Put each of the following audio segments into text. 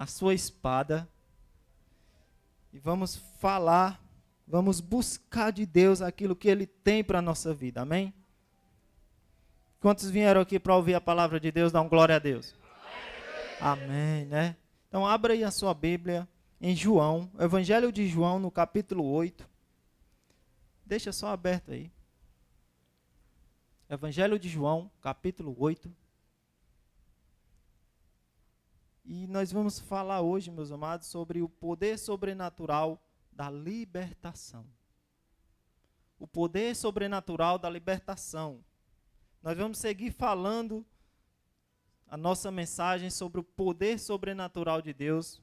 a sua espada e vamos falar, vamos buscar de Deus aquilo que Ele tem para a nossa vida, amém? Quantos vieram aqui para ouvir a palavra de Deus? Dá um glória a Deus. Amém, né? Então abra aí a sua Bíblia em João, Evangelho de João, no capítulo 8. Deixa só aberto aí. Evangelho de João, capítulo 8. E nós vamos falar hoje, meus amados, sobre o poder sobrenatural da libertação. O poder sobrenatural da libertação. Nós vamos seguir falando a nossa mensagem sobre o poder sobrenatural de Deus,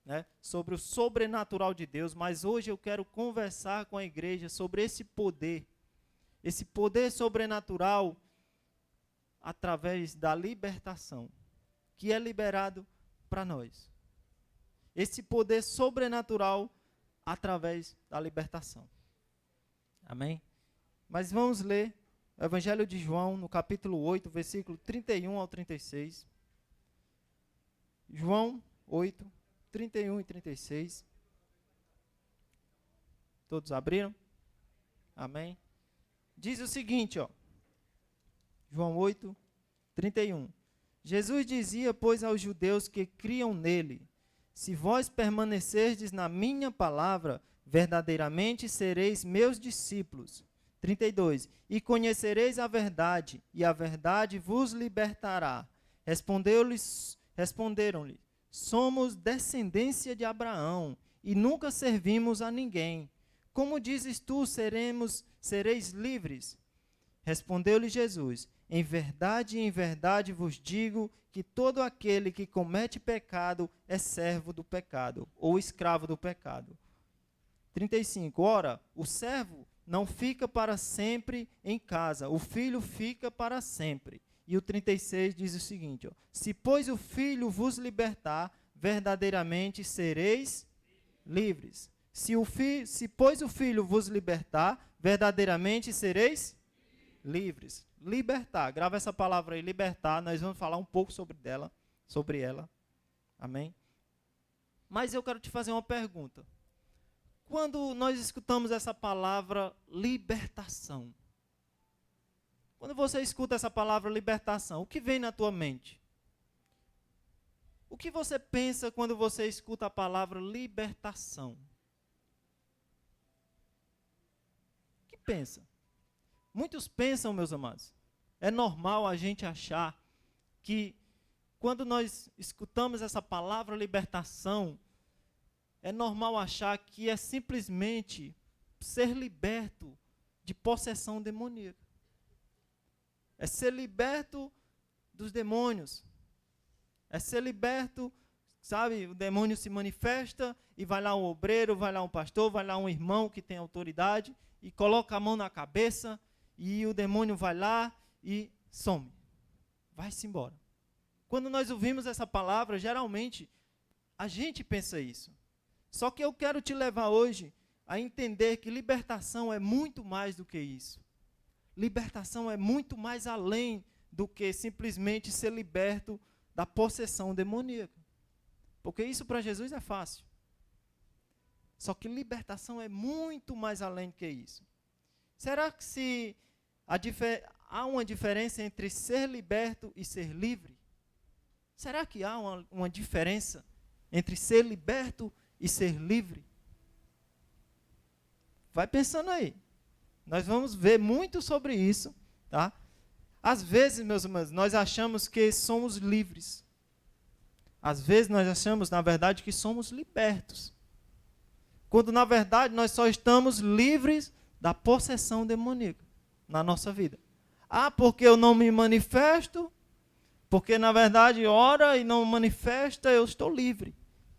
né? Sobre o sobrenatural de Deus, mas hoje eu quero conversar com a igreja sobre esse poder sobrenatural através da libertação, que é liberado para nós. Esse poder sobrenatural através da libertação. Amém? Mas vamos ler o Evangelho de João, no capítulo 8, versículo 31 ao 36. João 8, 31 e 36. Todos abriram? Amém? Diz o seguinte, ó. João 8, 31. Jesus dizia, pois, aos judeus que criam nele: se vós permanecerdes na minha palavra, verdadeiramente sereis meus discípulos. 32. E conhecereis a verdade, e a verdade vos libertará. Responderam-lhe: somos descendência de Abraão, e nunca servimos a ninguém. Como dizes tu, sereis livres? Respondeu-lhe Jesus: em verdade vos digo que todo aquele que comete pecado é servo do pecado, ou escravo do pecado. 35. Ora, o servo não fica para sempre em casa, o filho fica para sempre. E o 36 diz o seguinte, ó, se pois o filho vos libertar, verdadeiramente sereis livres. Se pois o filho vos libertar, verdadeiramente sereis livres. Libertar, grava essa palavra aí, libertar, nós vamos falar um pouco sobre ela. Amém? Mas eu quero te fazer uma pergunta. Quando nós escutamos essa palavra libertação, quando você escuta essa palavra libertação, o que vem na tua mente? O que você pensa quando você escuta a palavra libertação? O que pensa? Muitos pensam, meus amados, é normal a gente achar que quando nós escutamos essa palavra libertação, é normal achar que é simplesmente ser liberto de possessão demoníaca. É ser liberto dos demônios. É ser liberto, sabe, o demônio se manifesta e vai lá um obreiro, vai lá um pastor, vai lá um irmão que tem autoridade e coloca a mão na cabeça e o demônio vai lá e some. Vai-se embora. Quando nós ouvimos essa palavra, geralmente a gente pensa isso. Só que eu quero te levar hoje a entender que libertação é muito mais do que isso. Libertação é muito mais além do que simplesmente ser liberto da possessão demoníaca. Porque isso para Jesus é fácil. Só que libertação é muito mais além do que isso. Será que há uma diferença entre ser liberto e ser livre? Será que há uma diferença entre ser liberto e ser livre? Vai pensando aí. Nós vamos ver muito sobre isso, tá? Às vezes, meus irmãos, nós achamos que somos livres. Às vezes nós achamos, na verdade, que somos libertos. Quando, na verdade, nós só estamos livres da possessão demoníaca na nossa vida. Ah, porque eu não me manifesto, porque, na verdade, ora e não manifesta, eu estou livre.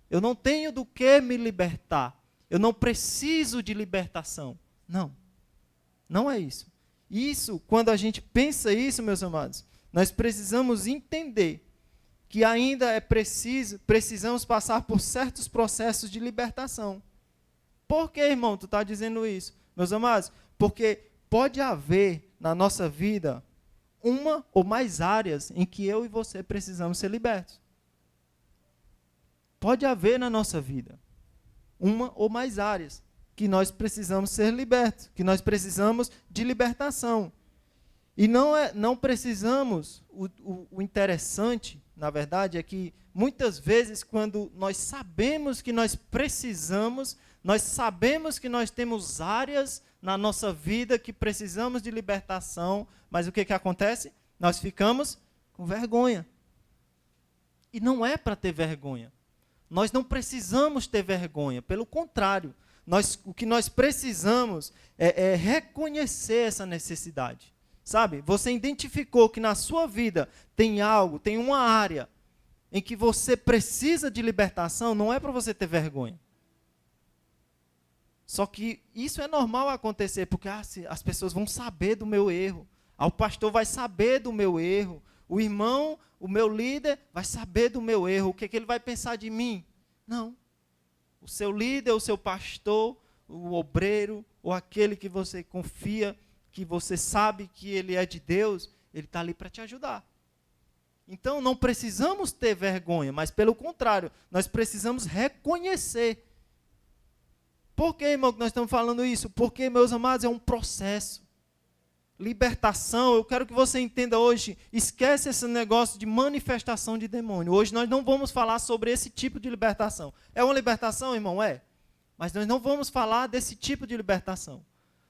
Eu não tenho do que me libertar. Eu não preciso de libertação. Não. Não é isso. Isso, quando a gente pensa isso, meus amados, nós precisamos entender que ainda precisamos passar por certos processos de libertação. Por que, irmão, tu está dizendo isso? Meus amados, porque pode haver na nossa vida uma ou mais áreas em que eu e você precisamos ser libertos. pode haver na nossa vida uma ou mais áreas que nós precisamos ser libertos, que nós precisamos de libertação. E não precisamos, o interessante, na verdade, é que muitas vezes quando nós sabemos que nós precisamos, nós sabemos que nós temos áreas na nossa vida que precisamos de libertação, mas o que acontece? Nós ficamos com vergonha. E não é para ter vergonha. Nós não precisamos ter vergonha, pelo contrário, o que nós precisamos é reconhecer essa necessidade. Sabe, você identificou que na sua vida tem algo, tem uma área em que você precisa de libertação, não é para você ter vergonha. Só que isso é normal acontecer, porque as pessoas vão saber do meu erro, o pastor vai saber do meu erro, o irmão, o meu líder vai saber do meu erro, o que ele vai pensar de mim? Não. O seu líder, o seu pastor, o obreiro, ou aquele que você confia, que você sabe que ele é de Deus, ele está ali para te ajudar. Então, não precisamos ter vergonha, mas pelo contrário, nós precisamos reconhecer. Por que, irmão, que nós estamos falando isso? Porque, meus amados, é um processo. Libertação, eu quero que você entenda hoje, esquece esse negócio de manifestação de demônio. Hoje nós não vamos falar sobre esse tipo de libertação. É uma libertação, irmão? É. Mas nós não vamos falar desse tipo de libertação.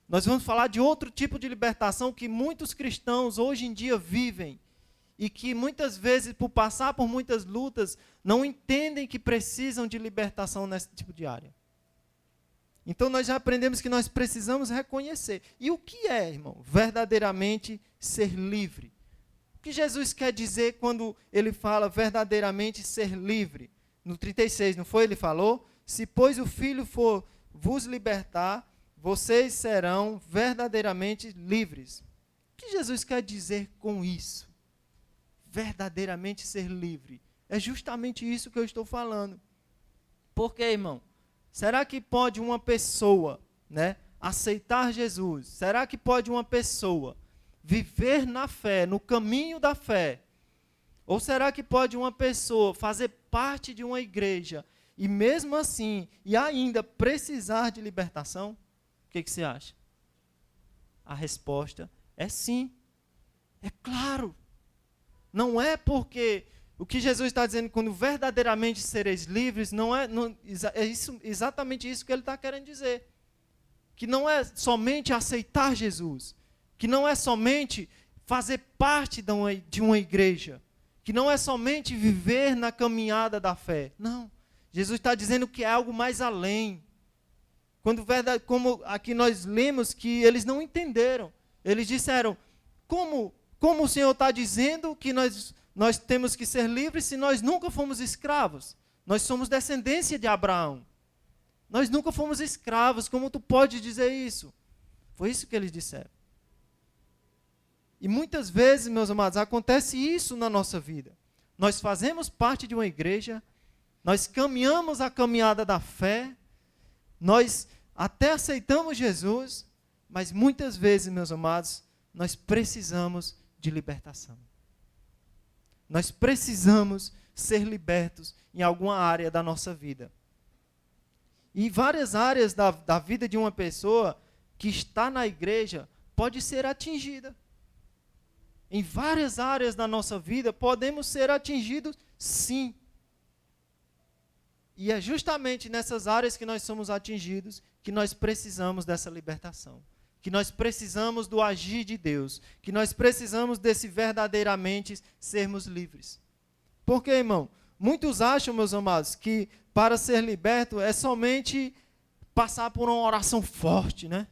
Nós vamos falar de outro tipo de libertação que muitos cristãos hoje em dia vivem e que muitas vezes, por passar por muitas lutas, não entendem que precisam de libertação nesse tipo de área. Então, nós já aprendemos que nós precisamos reconhecer. E o que é, irmão, verdadeiramente ser livre? O que Jesus quer dizer quando ele fala verdadeiramente ser livre? No 36, não foi? Ele falou, se pois o Filho for vos libertar, vocês serão verdadeiramente livres. O que Jesus quer dizer com isso? Verdadeiramente ser livre. É justamente isso que eu estou falando. Por quê, irmão? Será que pode uma pessoa, aceitar Jesus? Será que pode uma pessoa viver na fé, no caminho da fé? Ou será que pode uma pessoa fazer parte de uma igreja e mesmo assim, e ainda precisar de libertação? O que você acha? A resposta é sim. É claro. Não é porque o que Jesus está dizendo, quando verdadeiramente sereis livres, exatamente isso que ele está querendo dizer. Que não é somente aceitar Jesus, que não é somente fazer parte de uma igreja, que não é somente viver na caminhada da fé. Não, Jesus está dizendo que é algo mais além. Como aqui nós lemos que eles não entenderam. Eles disseram, como o Senhor está dizendo que nós temos que ser livres se nós nunca fomos escravos? Nós somos descendência de Abraão. Nós nunca fomos escravos, como tu pode dizer isso? Foi isso que eles disseram. E muitas vezes, meus amados, acontece isso na nossa vida. Nós fazemos parte de uma igreja, nós caminhamos a caminhada da fé, nós até aceitamos Jesus, mas muitas vezes, meus amados, nós precisamos de libertação. Nós precisamos ser libertos em alguma área da nossa vida. E várias áreas da vida de uma pessoa que está na igreja pode ser atingida. Em várias áreas da nossa vida podemos ser atingidos, sim. E é justamente nessas áreas que nós somos atingidos que nós precisamos dessa libertação. Que nós precisamos do agir de Deus. Que nós precisamos desse verdadeiramente sermos livres. Por quê, irmão? Muitos acham, meus amados, que para ser liberto é somente passar por uma oração forte, né?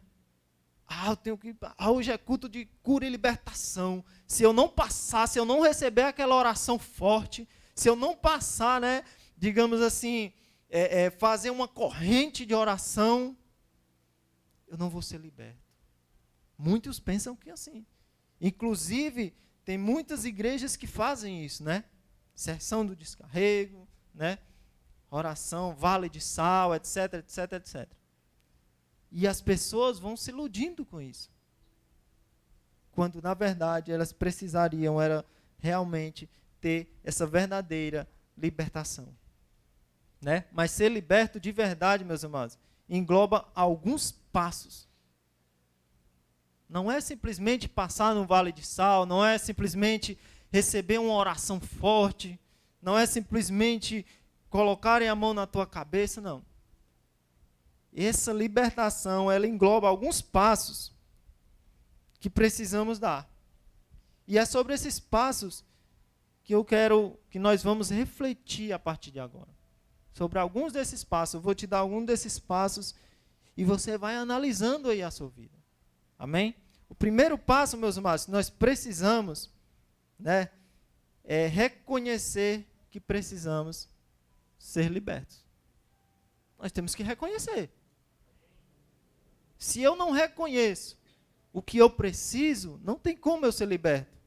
Hoje é culto de cura e libertação. Se eu não passar, se eu não receber aquela oração forte, se eu não passar, digamos assim, fazer uma corrente de oração, eu não vou ser liberto. Muitos pensam que é assim. Inclusive, tem muitas igrejas que fazem isso, Sessão do descarrego, oração, vale de sal, etc, etc, etc. E as pessoas vão se iludindo com isso. Quando, na verdade, elas precisariam era realmente ter essa verdadeira libertação. né? Mas ser liberto de verdade, meus amados, engloba alguns passos. Não é simplesmente passar no vale de sal, não é simplesmente receber uma oração forte, não é simplesmente colocarem a mão na tua cabeça, não. Essa libertação, ela engloba alguns passos que precisamos dar. E é sobre esses passos que eu quero que nós vamos refletir a partir de agora. Sobre alguns desses passos, eu vou te dar alguns desses passos e você vai analisando aí a sua vida. Amém? O primeiro passo, meus amados, nós precisamos, né, é reconhecer que precisamos ser libertos. Nós temos que reconhecer. Se eu não reconheço o que eu preciso, não tem como eu ser liberto.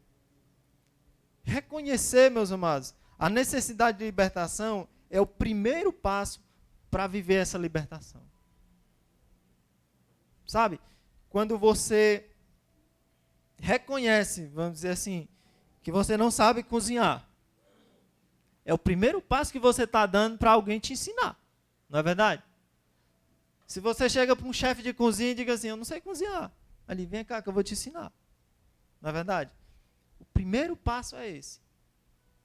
Reconhecer, meus amados, a necessidade de libertação é o primeiro passo para viver essa libertação. Sabe? Quando você reconhece, vamos dizer assim, que você não sabe cozinhar, é o primeiro passo que você está dando para alguém te ensinar. Não é verdade? Se você chega para um chefe de cozinha e diga assim, eu não sei cozinhar. Ali, vem cá que eu vou te ensinar. Não é verdade? O primeiro passo é esse.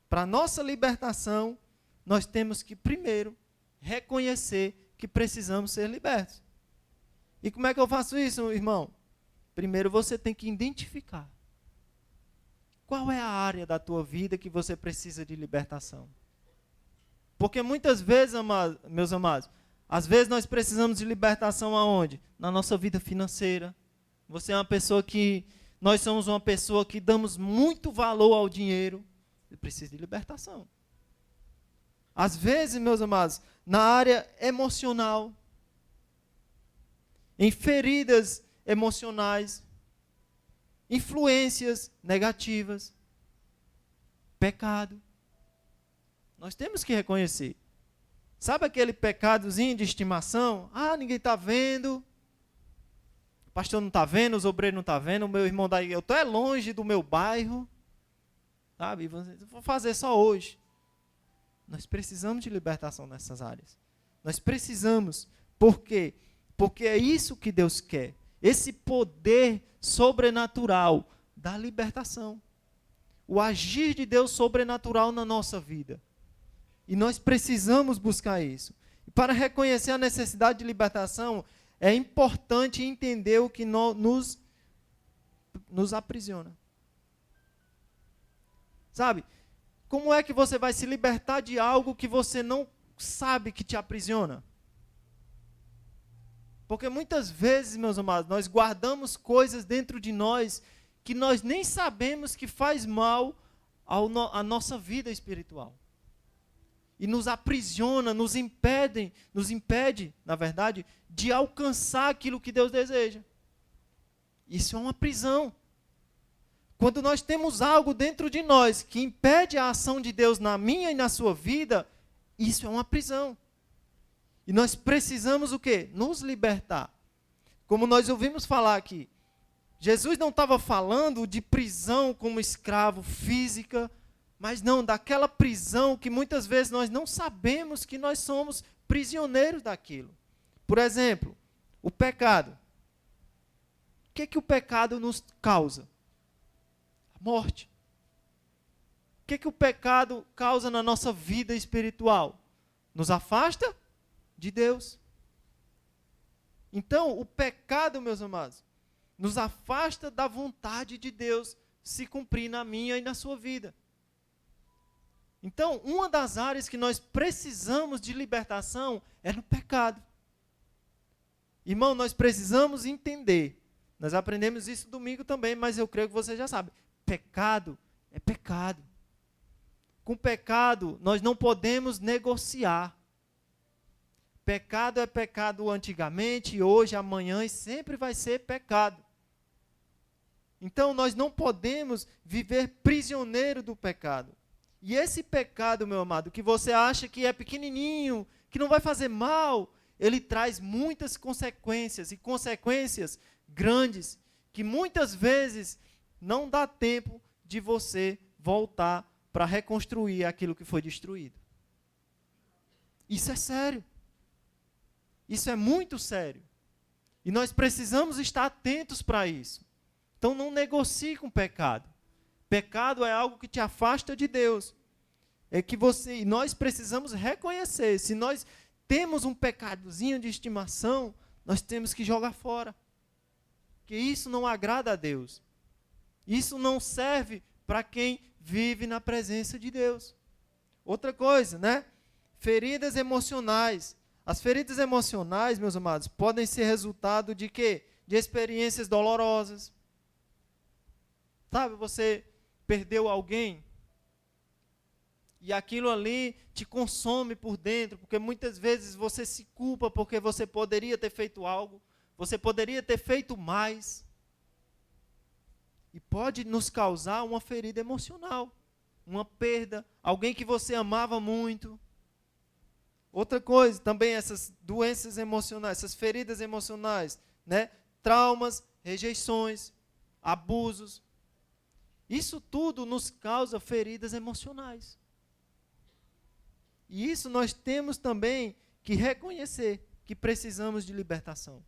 Para a nossa libertação, nós temos que primeiro reconhecer que precisamos ser libertos. E como é que eu faço isso, irmão? Primeiro você tem que identificar. Qual é a área da tua vida que você precisa de libertação? Porque muitas vezes, meus amados, às vezes nós precisamos de libertação aonde? Na nossa vida financeira. Você é uma pessoa que... Nós somos uma pessoa que damos muito valor ao dinheiro. Você precisa de libertação. Às vezes, meus amados, na área emocional, em feridas emocionais, influências negativas, pecado. Nós temos que reconhecer. Sabe aquele pecadozinho de estimação? Ah, ninguém está vendo. O pastor não está vendo, os obreiros não estão vendo, o meu irmão daí, eu estou longe do meu bairro. Sabe? Eu vou fazer só hoje. Nós precisamos de libertação nessas áreas. Nós precisamos. Por quê? Porque é isso que Deus quer. Esse poder sobrenatural da libertação. O agir de Deus sobrenatural na nossa vida. E nós precisamos buscar isso. E para reconhecer a necessidade de libertação, é importante entender o que nos aprisiona. Sabe? Como é que você vai se libertar de algo que você não sabe que te aprisiona? Porque muitas vezes, meus amados, nós guardamos coisas dentro de nós que nós nem sabemos que faz mal à nossa vida espiritual. E nos aprisiona, nos impede, na verdade, de alcançar aquilo que Deus deseja. Isso é uma prisão. Quando nós temos algo dentro de nós que impede a ação de Deus na minha e na sua vida, isso é uma prisão. E nós precisamos o quê? Nos libertar. Como nós ouvimos falar aqui, Jesus não estava falando de prisão como escravo física, mas não, daquela prisão que muitas vezes nós não sabemos que nós somos prisioneiros daquilo. Por exemplo, o pecado. O que o pecado nos causa? A morte. O que o pecado causa na nossa vida espiritual? Nos afasta de Deus. Então, o pecado, meus amados, nos afasta da vontade de Deus se cumprir na minha e na sua vida. Então, uma das áreas que nós precisamos de libertação é no pecado. Irmão, nós precisamos entender. Nós aprendemos isso domingo também, mas eu creio que você já sabe. Pecado é pecado. Com pecado, nós não podemos negociar. Pecado é pecado antigamente, hoje, amanhã e sempre vai ser pecado. Então, nós não podemos viver prisioneiro do pecado. E esse pecado, meu amado, que você acha que é pequenininho, que não vai fazer mal, ele traz muitas consequências, e consequências grandes, que muitas vezes não dá tempo de você voltar para reconstruir aquilo que foi destruído. Isso é sério. Isso é muito sério. E nós precisamos estar atentos para isso. Então não negocie com o pecado. Pecado é algo que te afasta de Deus. E nós precisamos reconhecer. Se nós temos um pecadozinho de estimação, nós temos que jogar fora. Porque isso não agrada a Deus. Isso não serve para quem vive na presença de Deus. Outra coisa, né? Feridas emocionais. As feridas emocionais, meus amados, podem ser resultado de quê? De experiências dolorosas. Sabe, você perdeu alguém e aquilo ali te consome por dentro, porque muitas vezes você se culpa porque você poderia ter feito algo, você poderia ter feito mais. E pode nos causar uma ferida emocional, uma perda, alguém que você amava muito. Outra coisa, também essas doenças emocionais, essas feridas emocionais, né? Traumas, rejeições, abusos. Isso tudo nos causa feridas emocionais. E isso nós temos também que reconhecer que precisamos de libertação.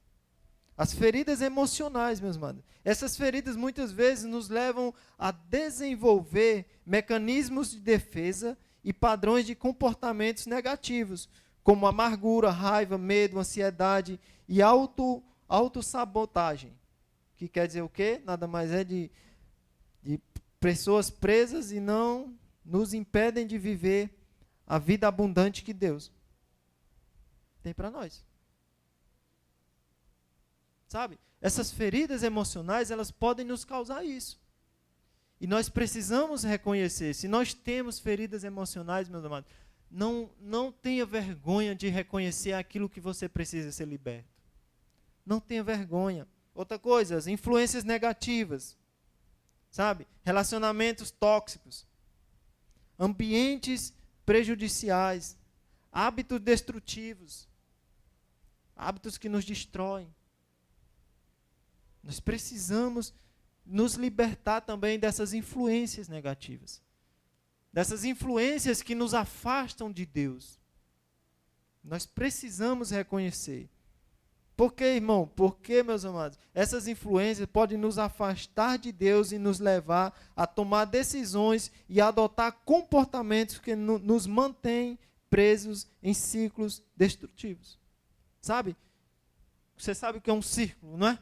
As feridas emocionais, meus irmãos, essas feridas muitas vezes nos levam a desenvolver mecanismos de defesa e padrões de comportamentos negativos, como amargura, raiva, medo, ansiedade e autossabotagem. Que quer dizer o quê? Nada mais é de pessoas presas e não nos impedem de viver a vida abundante que Deus tem para nós. Sabe? Essas feridas emocionais, elas podem nos causar isso. E nós precisamos reconhecer, se nós temos feridas emocionais, meus amados, não tenha vergonha de reconhecer aquilo que você precisa ser liberto. Não tenha vergonha. Outra coisa, as influências negativas. Sabe? Relacionamentos tóxicos. Ambientes prejudiciais. Hábitos destrutivos. Hábitos que nos destroem. Nós precisamos nos libertar também dessas influências negativas. Dessas influências que nos afastam de Deus. Nós precisamos reconhecer. Por quê, irmão? Porque, meus amados, essas influências podem nos afastar de Deus e nos levar a tomar decisões e adotar comportamentos que nos mantêm presos em ciclos destrutivos. Sabe? Você sabe o que é um círculo, não é?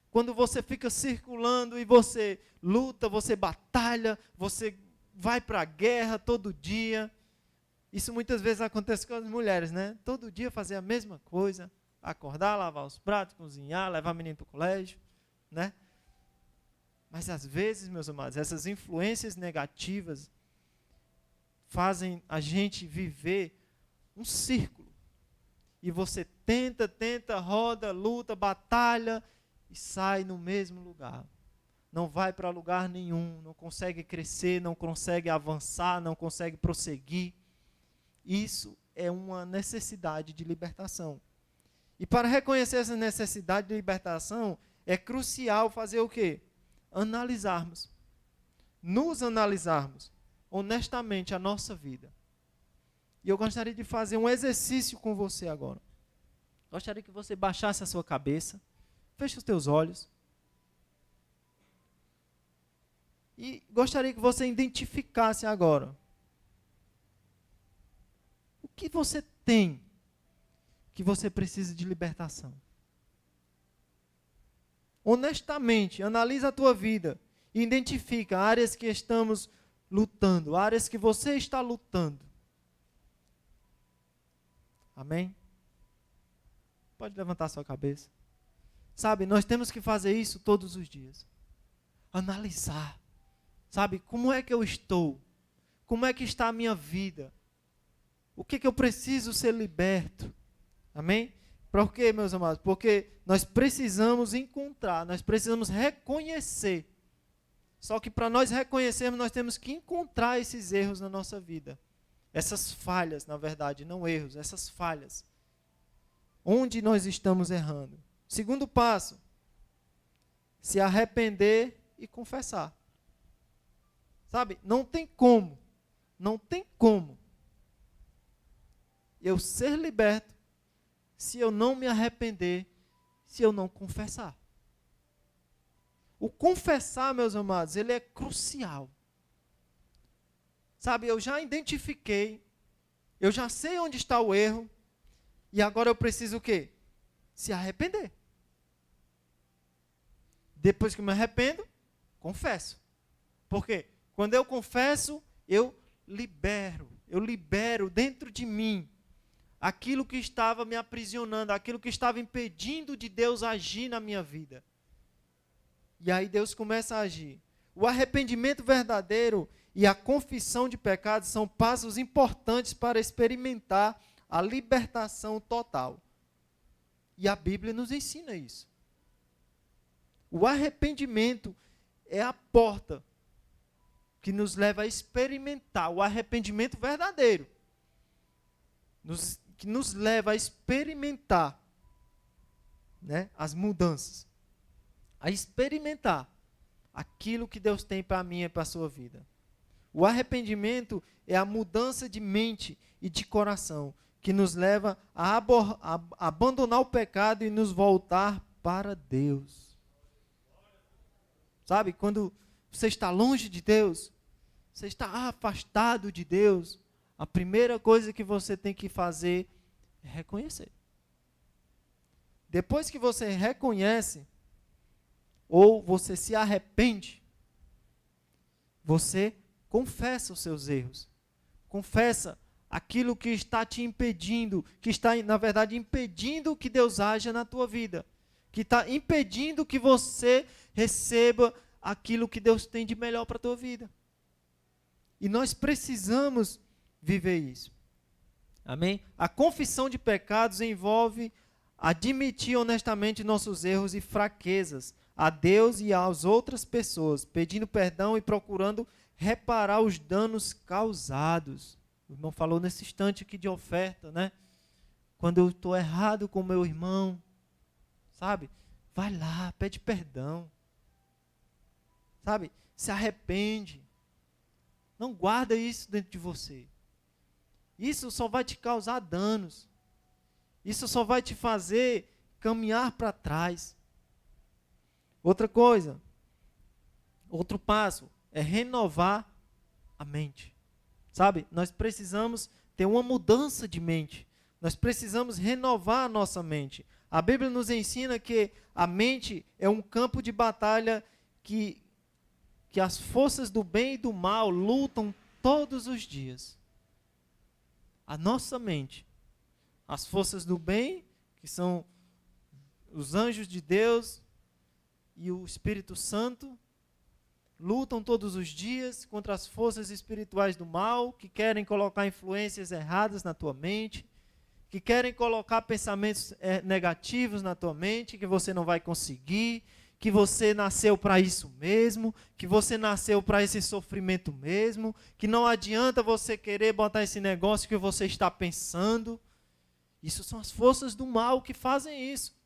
Quando você fica circulando e você luta, você batalha, você vai para a guerra todo dia. Isso muitas vezes acontece com as mulheres, né? Todo dia fazer a mesma coisa, acordar, lavar os pratos, cozinhar, levar o menino para o colégio, né? Mas às vezes, meus amados, essas influências negativas fazem a gente viver um círculo. E você tenta, roda, luta, batalha e sai no mesmo lugar. Não vai para lugar nenhum, não consegue crescer, não consegue avançar, não consegue prosseguir. Isso é uma necessidade de libertação. E para reconhecer essa necessidade de libertação, é crucial fazer o quê? Analisarmos. Nos analisarmos honestamente a nossa vida. E eu gostaria de fazer um exercício com você agora. Gostaria que você baixasse a sua cabeça, feche os teus olhos. E gostaria que você identificasse agora. O que você tem que você precisa de libertação? Honestamente, analisa a tua vida e identifica áreas que estamos lutando, áreas que você está lutando. Amém? Pode levantar sua cabeça. Sabe, nós temos que fazer isso todos os dias. Analisar. Sabe, como é que eu estou? Como é que está a minha vida? O que eu preciso ser liberto? Amém? Por quê, meus amados? Porque nós precisamos encontrar, nós precisamos reconhecer. Só que para nós reconhecermos, nós temos que encontrar esses erros na nossa vida. Essas falhas, na verdade, não erros, essas falhas. Onde nós estamos errando? Segundo passo, se arrepender e confessar. Sabe, não tem como. eu ser liberto se eu não me arrepender, se eu não confessar. O confessar, meus amados, ele é crucial. Sabe, eu já identifiquei, eu já sei onde está o erro, e agora eu preciso o quê? Se arrepender. Depois que eu me arrependo, confesso. Por quê? Quando eu confesso, eu libero dentro de mim aquilo que estava me aprisionando, aquilo que estava impedindo de Deus agir na minha vida. E aí Deus começa a agir. O arrependimento verdadeiro e a confissão de pecados são passos importantes para experimentar a libertação total. E a Bíblia nos ensina isso. O arrependimento é a porta que nos leva a experimentar o arrependimento verdadeiro. Que nos leva a experimentar, né, as mudanças. A experimentar aquilo que Deus tem para mim e para a sua vida. O arrependimento é a mudança de mente e de coração, que nos leva a abandonar o pecado e nos voltar para Deus. Sabe, quando você está longe de Deus, você está afastado de Deus, a primeira coisa que você tem que fazer é reconhecer. Depois que você reconhece, ou você se arrepende, você confessa os seus erros. Confessa aquilo que está te impedindo, que está, na verdade, impedindo que Deus haja na tua vida. Que está impedindo que você receba aquilo que Deus tem de melhor para a tua vida. E nós precisamos viver isso. Amém? A confissão de pecados envolve admitir honestamente nossos erros e fraquezas a Deus e às outras pessoas, pedindo perdão e procurando reparar os danos causados. O irmão falou nesse instante aqui de oferta, né? Quando eu estou errado com o meu irmão, sabe? Vai lá, pede perdão. Sabe? Se arrepende. Não guarda isso dentro de você. Isso só vai te causar danos. Isso só vai te fazer caminhar para trás. Outra coisa, outro passo é renovar a mente. Sabe? Nós precisamos ter uma mudança de mente. Nós precisamos renovar a nossa mente. A Bíblia nos ensina que a mente é um campo de batalha que as forças do bem e do mal lutam todos os dias. A nossa mente, as forças do bem, que são os anjos de Deus e o Espírito Santo, lutam todos os dias contra as forças espirituais do mal, que querem colocar influências erradas na tua mente, que querem colocar pensamentos negativos na tua mente, que você não vai conseguir, que você nasceu para isso mesmo, que você nasceu para esse sofrimento mesmo, que não adianta você querer botar esse negócio que você está pensando. Isso são as forças do mal que fazem isso.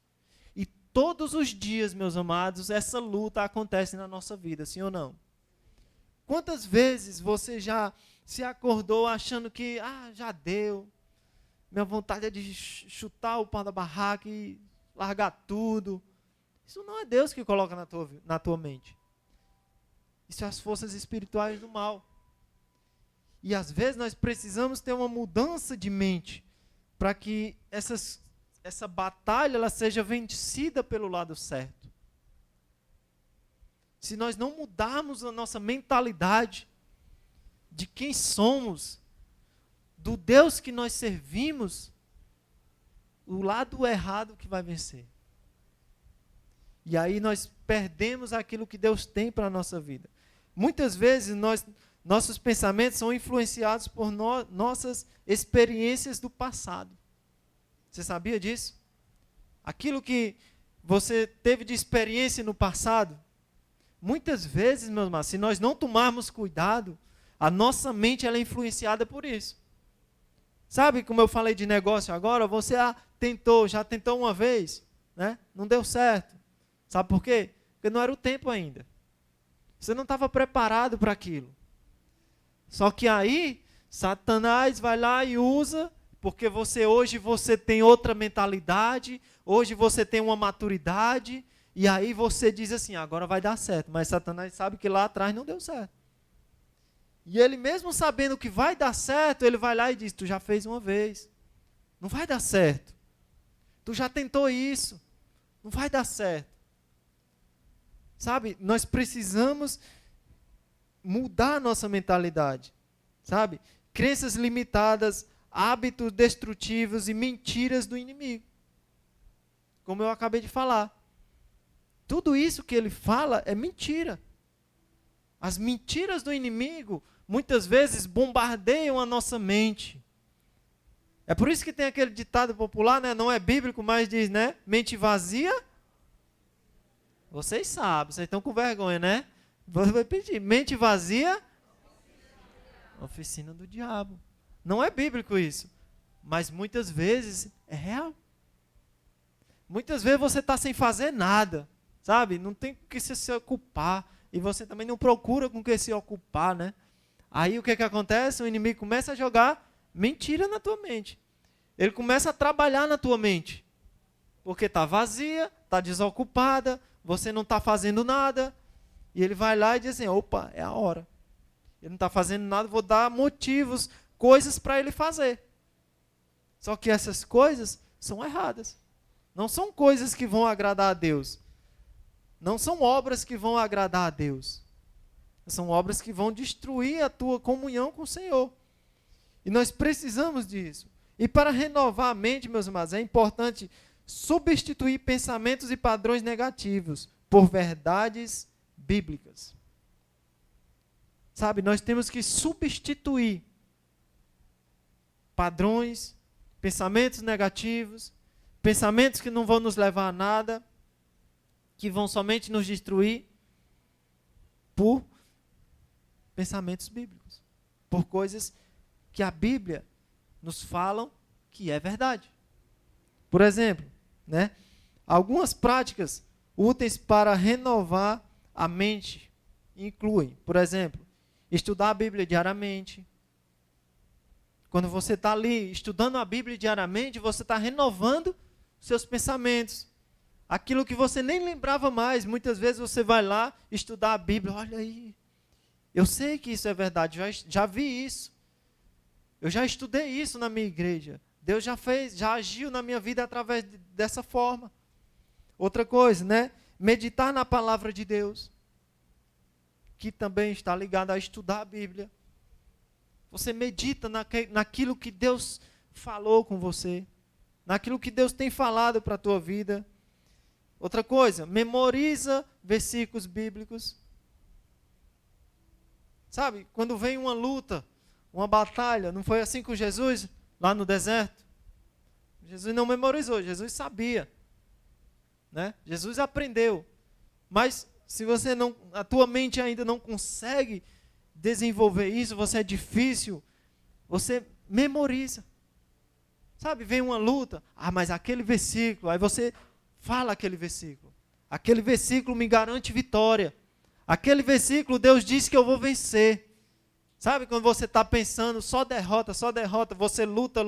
E todos os dias, meus amados, essa luta acontece na nossa vida, sim ou não? Quantas vezes você já se acordou achando que, já deu, minha vontade é de chutar o pau da barraca e largar tudo. Isso não é Deus que coloca na tua mente. Isso são as forças espirituais do mal. E às vezes nós precisamos ter uma mudança de mente para que essa batalha ela seja vencida pelo lado certo. Se nós não mudarmos a nossa mentalidade de quem somos, do Deus que nós servimos, o lado errado que vai vencer. E aí nós perdemos aquilo que Deus tem para a nossa vida. Muitas vezes nossos pensamentos são influenciados por nossas experiências do passado. Você sabia disso? Aquilo que você teve de experiência no passado, muitas vezes, meus irmãos, se nós não tomarmos cuidado, a nossa mente ela é influenciada por isso. Sabe como eu falei de negócio agora? Você já tentou uma vez, né? Não deu certo. Sabe por quê? Porque não era o tempo ainda. Você não estava preparado para aquilo. Só que aí, Satanás vai lá e usa porque hoje você tem outra mentalidade, hoje você tem uma maturidade, e aí você diz assim, agora vai dar certo. Mas Satanás sabe que lá atrás não deu certo. E ele mesmo sabendo que vai dar certo, ele vai lá e diz, tu já fez uma vez, não vai dar certo. Tu já tentou isso, não vai dar certo. Sabe, nós precisamos mudar a nossa mentalidade. Sabe, crenças limitadas, hábitos destrutivos e mentiras do inimigo. Como eu acabei de falar. Tudo isso que ele fala é mentira. As mentiras do inimigo, muitas vezes, bombardeiam a nossa mente. É por isso que tem aquele ditado popular, né? Não é bíblico, mas diz, né? Mente vazia. Vocês sabem, vocês estão com vergonha, né? Vou repetir. Mente vazia. Oficina do diabo. Não é bíblico isso. Mas muitas vezes é real. Muitas vezes você está sem fazer nada. Sabe? Não tem com que se ocupar. E você também não procura com que se ocupar, né? Aí o que acontece? O inimigo começa a jogar mentira na tua mente. Ele começa a trabalhar na tua mente. Porque está vazia, está desocupada, você não está fazendo nada. E ele vai lá e diz assim, opa, é a hora. Ele não está fazendo nada, vou dar motivos, coisas para ele fazer. Só que essas coisas são erradas. Não são coisas que vão agradar a Deus. Não são obras que vão agradar a Deus. São obras que vão destruir a tua comunhão com o Senhor. E nós precisamos disso. E para renovar a mente, meus amados, é importante substituir pensamentos e padrões negativos por verdades bíblicas. Sabe, nós temos que substituir padrões, pensamentos negativos, pensamentos que não vão nos levar a nada, que vão somente nos destruir, por pensamentos bíblicos, por coisas que a Bíblia nos falam que é verdade. Por exemplo, né, algumas práticas úteis para renovar a mente incluem, por exemplo, estudar a Bíblia diariamente. Quando você está ali estudando a Bíblia diariamente, você está renovando seus pensamentos. Aquilo que você nem lembrava mais, muitas vezes você vai lá estudar a Bíblia, olha aí, eu sei que isso é verdade, já vi isso. Eu já estudei isso na minha igreja. Deus já agiu na minha vida através dessa forma. Outra coisa, né? Meditar na palavra de Deus, que também está ligado a estudar a Bíblia. Você medita naquilo que Deus falou com você, naquilo que Deus tem falado para a tua vida. Outra coisa, memoriza versículos bíblicos. Sabe, quando vem uma luta, uma batalha, não foi assim com Jesus, lá no deserto? Jesus não memorizou, Jesus sabia, né? Jesus aprendeu. Mas se você não, a tua mente ainda não consegue desenvolver isso, você é difícil, você memoriza. Sabe, vem uma luta, mas aquele versículo, aí você fala aquele versículo. Aquele versículo me garante vitória. Aquele versículo, Deus disse que eu vou vencer. Sabe, quando você está pensando só derrota, você luta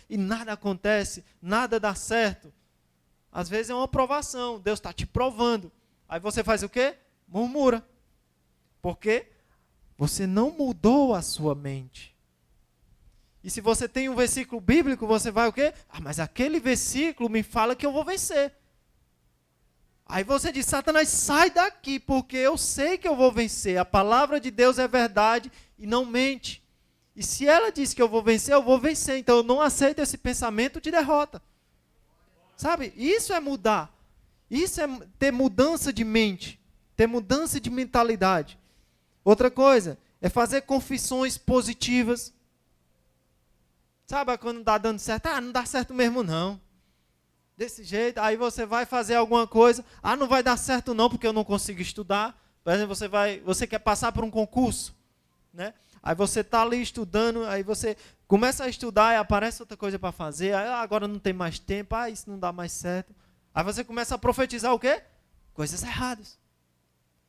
e nada acontece, nada dá certo. Às vezes é uma provação, Deus está te provando. Aí você faz o quê? Murmura. Porque você não mudou a sua mente. E se você tem um versículo bíblico, você vai o quê? Mas aquele versículo me fala que eu vou vencer. Aí você diz, Satanás, sai daqui, porque eu sei que eu vou vencer. A palavra de Deus é verdade e não mente. E se ela diz que eu vou vencer, eu vou vencer. Então eu não aceito esse pensamento de derrota. Sabe? Isso é mudar. Isso é ter mudança de mente. Ter mudança de mentalidade. Outra coisa é fazer confissões positivas. Sabe quando não está dando certo? Não dá certo mesmo não. Desse jeito, aí você vai fazer alguma coisa, não vai dar certo não, porque eu não consigo estudar. Por exemplo, você quer passar por um concurso, né? Aí você está ali estudando, aí você começa a estudar e aparece outra coisa para fazer, aí agora não tem mais tempo, isso não dá mais certo. Aí você começa a profetizar o quê? Coisas erradas.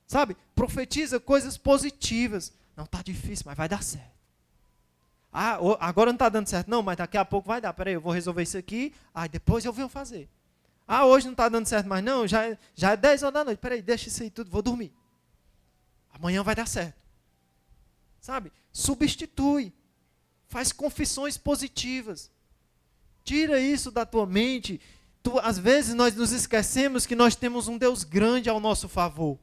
Sabe? Profetiza coisas positivas. Não está difícil, mas vai dar certo. Agora não está dando certo, não, mas daqui a pouco vai dar. Peraí, eu vou resolver isso aqui, depois eu venho fazer. Hoje não está dando certo mais, não, já é 10 horas da noite. Peraí, deixa isso aí tudo, vou dormir. Amanhã vai dar certo. Sabe? Substitui. Faz confissões positivas. Tira isso da tua mente. Às vezes nós nos esquecemos que nós temos um Deus grande ao nosso favor.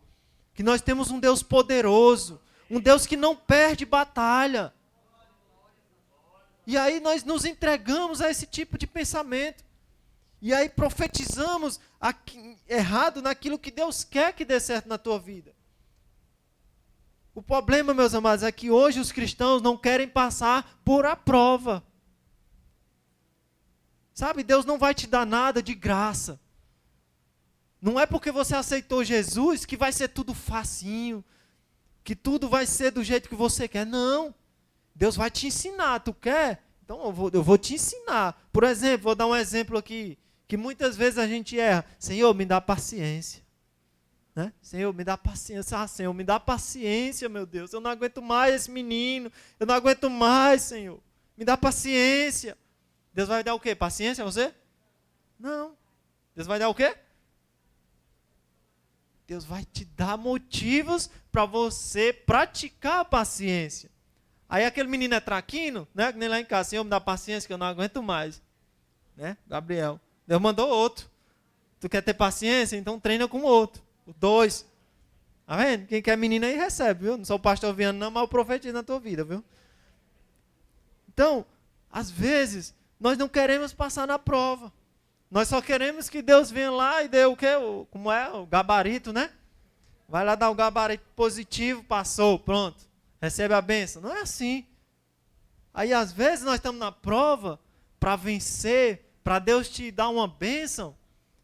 Que nós temos um Deus poderoso. Um Deus que não perde batalha. E aí nós nos entregamos a esse tipo de pensamento. E aí profetizamos errado naquilo que Deus quer que dê certo na tua vida. O problema, meus amados, é que hoje os cristãos não querem passar por a prova. Sabe, Deus não vai te dar nada de graça. Não é porque você aceitou Jesus que vai ser tudo facinho, que tudo vai ser do jeito que você quer. Não. Deus vai te ensinar. Tu quer? Então eu vou te ensinar. Por exemplo, vou dar um exemplo aqui, que muitas vezes a gente erra. Senhor, me dá paciência. Né? Senhor, me dá paciência. Senhor, me dá paciência, meu Deus. Eu não aguento mais esse menino. Eu não aguento mais, Senhor. Me dá paciência. Deus vai dar o quê? Paciência a você? Não. Deus vai dar o quê? Deus vai te dar motivos para você praticar a paciência. Aí aquele menino é traquino, né? Que nem lá em casa. Senhor, me dá paciência que eu não aguento mais. Né? Gabriel. Deus mandou outro. Tu quer ter paciência? Então treina com outro. O 2. Tá vendo? Quem quer menino aí recebe, viu? Não sou o pastor Viano não, mas eu profetizo na tua vida, viu? Então, às vezes, nós não queremos passar na prova. Nós só queremos que Deus venha lá e dê o quê? Como é? O gabarito, né? Vai lá dar o gabarito positivo, passou, pronto. Recebe a bênção. Não é assim. Aí, às vezes, nós estamos na prova para vencer, para Deus te dar uma bênção.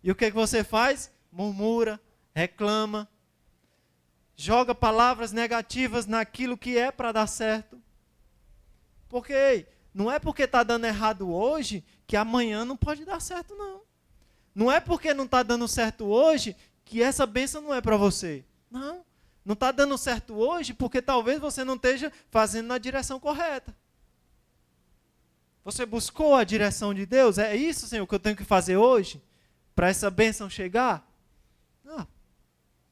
E o que você faz? Murmura, reclama, joga palavras negativas naquilo que é para dar certo. Porque não é porque está dando errado hoje que amanhã não pode dar certo, não. Não é porque não está dando certo hoje que essa bênção não é para você. Não. Não está dando certo hoje porque talvez você não esteja fazendo na direção correta. Você buscou a direção de Deus? É isso, Senhor, que eu tenho que fazer hoje para essa bênção chegar? Não.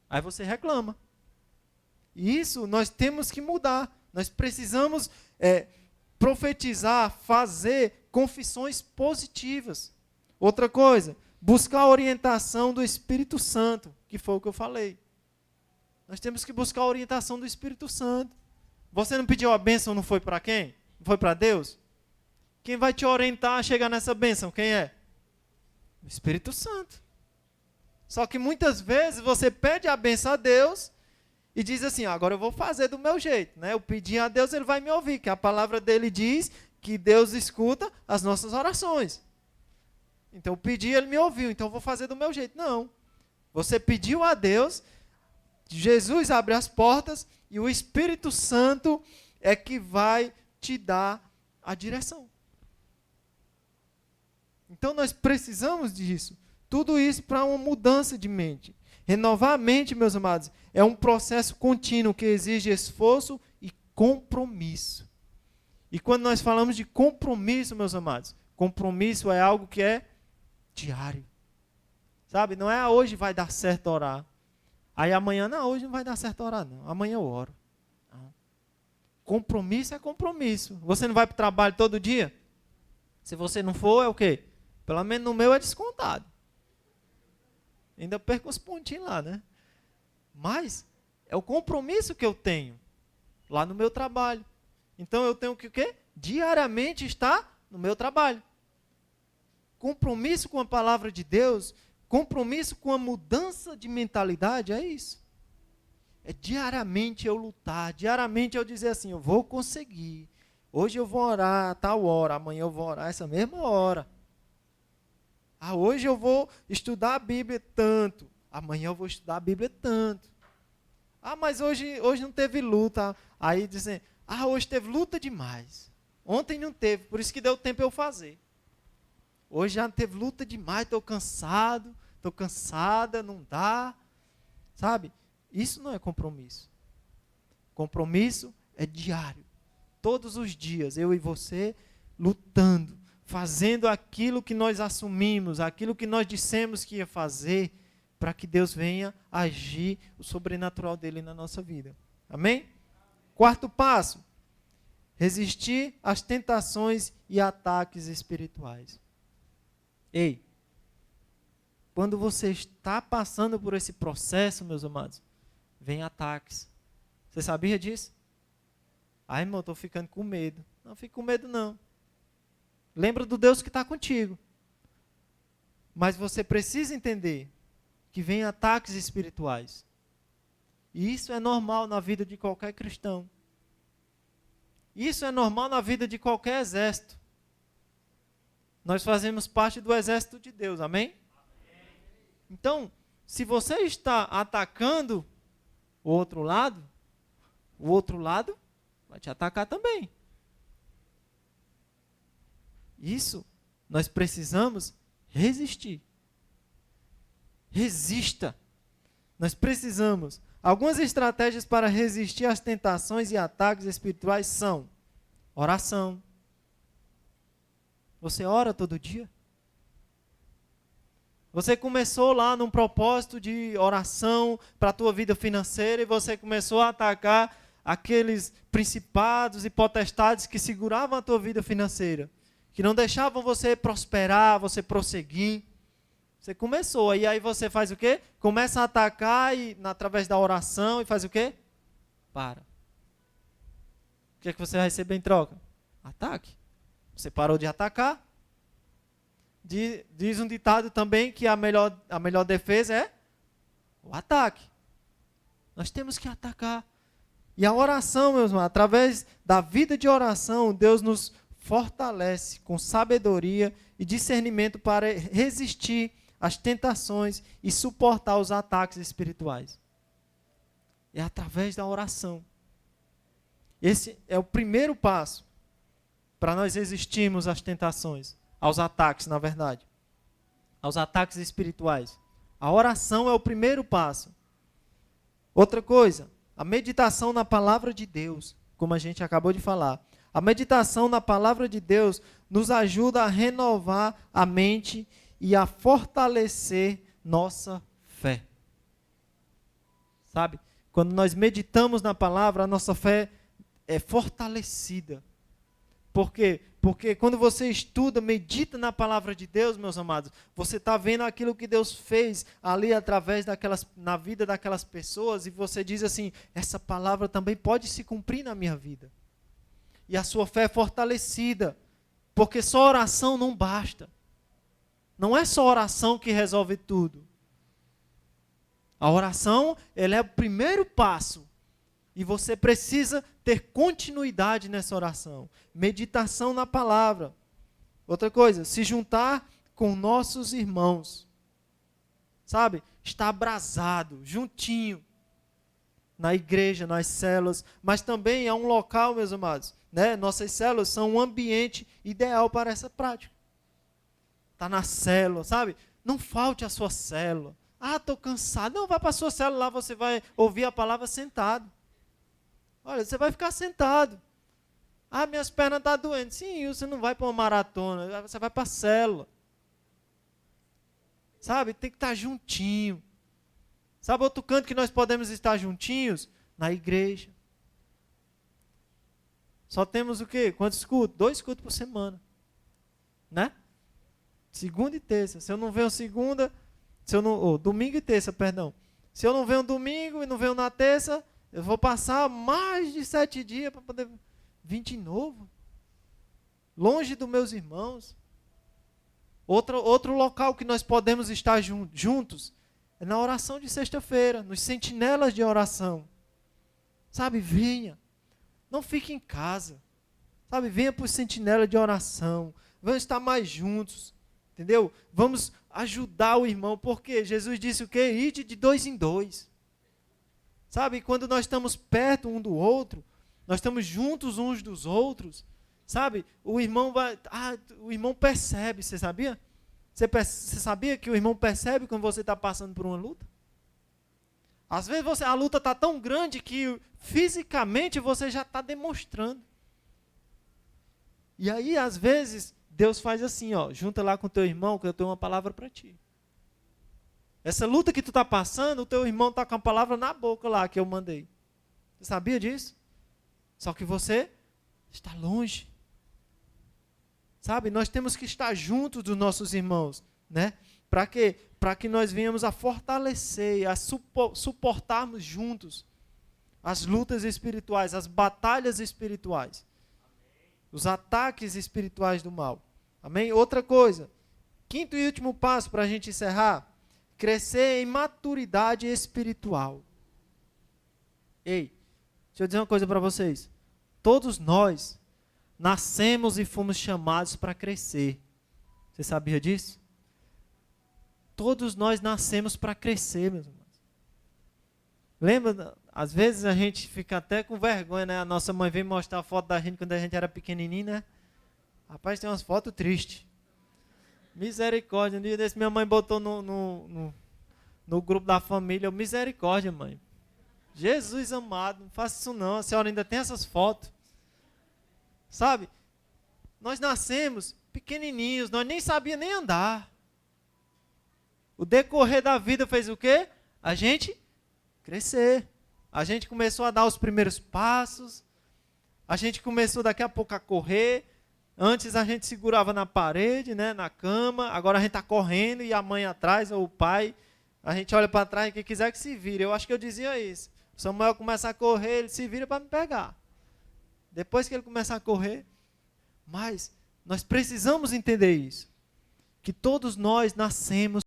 Aí você reclama. E isso nós temos que mudar. Nós precisamos profetizar, fazer confissões positivas. Outra coisa, buscar a orientação do Espírito Santo, que foi o que eu falei. Nós temos que buscar a orientação do Espírito Santo. Você não pediu a bênção, não foi para quem? Não foi para Deus? Quem vai te orientar a chegar nessa bênção? Quem é? O Espírito Santo. Só que muitas vezes você pede a bênção a Deus e diz assim, agora eu vou fazer do meu jeito. Né? Eu pedi a Deus, Ele vai me ouvir, que a palavra dele diz que Deus escuta as nossas orações. Então eu pedi, Ele me ouviu, então eu vou fazer do meu jeito. Não. Você pediu a Deus, Jesus abre as portas e o Espírito Santo é que vai te dar a direção. Então nós precisamos disso. Tudo isso para uma mudança de mente. Renovar a mente, meus amados, é um processo contínuo que exige esforço e compromisso. E quando nós falamos de compromisso, meus amados, compromisso é algo que é diário. Sabe? Não é hoje vai dar certo orar. Aí amanhã, não, hoje não vai dar certo orar, não. Amanhã eu oro. Não. Compromisso é compromisso. Você não vai para o trabalho todo dia? Se você não for, é o quê? Pelo menos no meu é descontado. Ainda perco uns pontinhos lá, né? Mas é o compromisso que eu tenho lá no meu trabalho. Então eu tenho que o quê? Diariamente estar no meu trabalho. Compromisso com a palavra de Deus, compromisso com a mudança de mentalidade, é isso. É diariamente eu lutar, diariamente eu dizer assim, eu vou conseguir. Hoje eu vou orar a tal hora, amanhã eu vou orar essa mesma hora. Hoje eu vou estudar a Bíblia tanto, amanhã eu vou estudar a Bíblia tanto. Mas hoje não teve luta. Aí dizem, hoje teve luta demais. Ontem não teve, por isso que deu tempo eu fazer. Hoje já teve luta demais, estou cansado, estou cansada, não dá. Sabe? Isso não é compromisso. Compromisso é diário. todos os dias, eu e você, lutando, fazendo aquilo que nós assumimos, aquilo que nós dissemos que ia fazer, para que Deus venha agir o sobrenatural dele na nossa vida. Amém? Quarto passo, resistir às tentações e ataques espirituais. Ei, quando você está passando por esse processo, meus amados, vem ataques. Você sabia disso? Ai, irmão, estou ficando com medo. Não fique com medo, não. Lembra do Deus que está contigo. Mas você precisa entender que vem ataques espirituais. E isso é normal na vida de qualquer cristão. Isso é normal na vida de qualquer exército. Nós fazemos parte do exército de Deus, amém? Então, se você está atacando o outro lado vai te atacar também. Isso nós precisamos resistir. Resista. Nós precisamos. Algumas estratégias para resistir às tentações e ataques espirituais são oração. Você ora todo dia? Você começou lá num propósito de oração para a tua vida financeira e você começou a atacar aqueles principados e potestades que seguravam a tua vida financeira, que não deixavam você prosperar, você prosseguir. Você começou, e aí você faz o quê? Começa a atacar através da oração e faz o quê? Para. O que é que você vai receber em troca? Ataque. Você parou de atacar. Diz um ditado também que a melhor defesa é o ataque. Nós temos que atacar. E a oração, meus irmãos, através da vida de oração, Deus nos fortalece com sabedoria e discernimento para resistir às tentações e suportar os ataques espirituais. É através da oração. Esse é o primeiro passo para nós resistirmos às tentações, aos ataques, na verdade, aos ataques espirituais. A oração é o primeiro passo. Outra coisa, a meditação na palavra de Deus, como a gente acabou de falar. A meditação na palavra de Deus nos ajuda a renovar a mente e a fortalecer nossa fé. Sabe? Quando nós meditamos na palavra, a nossa fé é fortalecida. Por quê? Porque quando você estuda, medita na palavra de Deus, meus amados, você está vendo aquilo que Deus fez ali na vida daquelas pessoas e você diz assim, essa palavra também pode se cumprir na minha vida. E a sua fé é fortalecida, porque só oração não basta. Não é só oração que resolve tudo. A oração, ela é o primeiro passo. E você precisa ter continuidade nessa oração. Meditação na palavra. Outra coisa, se juntar com nossos irmãos. Sabe? Estar abrasado, juntinho. Na igreja, nas células. Mas também é um local, meus amados. Né? Nossas células são um ambiente ideal para essa prática. Está na célula, sabe? Não falte a sua célula. Ah, estou cansado. Não, vai para a sua célula lá, você vai ouvir a palavra sentado. Olha, você vai ficar sentado. Ah, minhas pernas estão doendo. Sim, você não vai para uma maratona, você vai para a célula. Sabe, tem que estar juntinho. Sabe outro canto que nós podemos estar juntinhos? Na igreja. Só temos o quê? Quantos cultos? 2 cultos por semana. Né? Segunda e terça. Se eu não venho segunda, domingo e terça, perdão. Se eu não venho domingo e não venho na terça, eu vou passar mais de 7 dias para poder vir de novo. Longe dos meus irmãos. Outro local que nós podemos estar juntos é na oração de sexta-feira, nos sentinelas de oração. Sabe, venha. Não fique em casa. Sabe, venha para os sentinelas de oração. Vamos estar mais juntos. Entendeu? Vamos ajudar o irmão, porque Jesus disse o quê? Ide de 2 em 2. Sabe, quando nós estamos perto um do outro, nós estamos juntos uns dos outros, sabe, o irmão percebe, você sabia? Você sabia que o irmão percebe quando você está passando por uma luta? Às vezes a luta está tão grande que fisicamente você já está demonstrando. E aí, às vezes, Deus faz assim, ó, junta lá com o teu irmão, que eu tenho uma palavra para ti. Essa luta que tu está passando, o teu irmão está com a palavra na boca lá, que eu mandei. Você sabia disso? Só que você está longe. Sabe, nós temos que estar juntos dos nossos irmãos, né? Para quê? Para que nós venhamos a fortalecer, a suportarmos juntos as lutas espirituais, as batalhas espirituais, os ataques espirituais do mal. Amém? Outra coisa, quinto e último passo para a gente encerrar, crescer em maturidade espiritual. Ei, deixa eu dizer uma coisa para vocês. Todos nós nascemos e fomos chamados para crescer. Você sabia disso? Todos nós nascemos para crescer, meus irmãos. Lembra, às vezes a gente fica até com vergonha, né? A nossa mãe vem mostrar a foto da gente quando a gente era pequenininho, né? Rapaz, tem umas fotos tristes. Misericórdia, um dia desse minha mãe botou no grupo da família, misericórdia, mãe. Jesus amado, não faça isso não, a senhora ainda tem essas fotos. Sabe, nós nascemos pequenininhos, nós nem sabíamos nem andar. O decorrer da vida fez o quê? A gente crescer. A gente começou a dar os primeiros passos, a gente começou daqui a pouco a correr. Antes a gente segurava na parede, né, na cama, agora a gente está correndo e a mãe atrás, ou o pai, a gente olha para trás e quem quiser que se vire. Eu acho que eu dizia isso. O Samuel começa a correr, ele se vira para me pegar. Depois que ele começa a correr, mas nós precisamos entender isso, que todos nós nascemos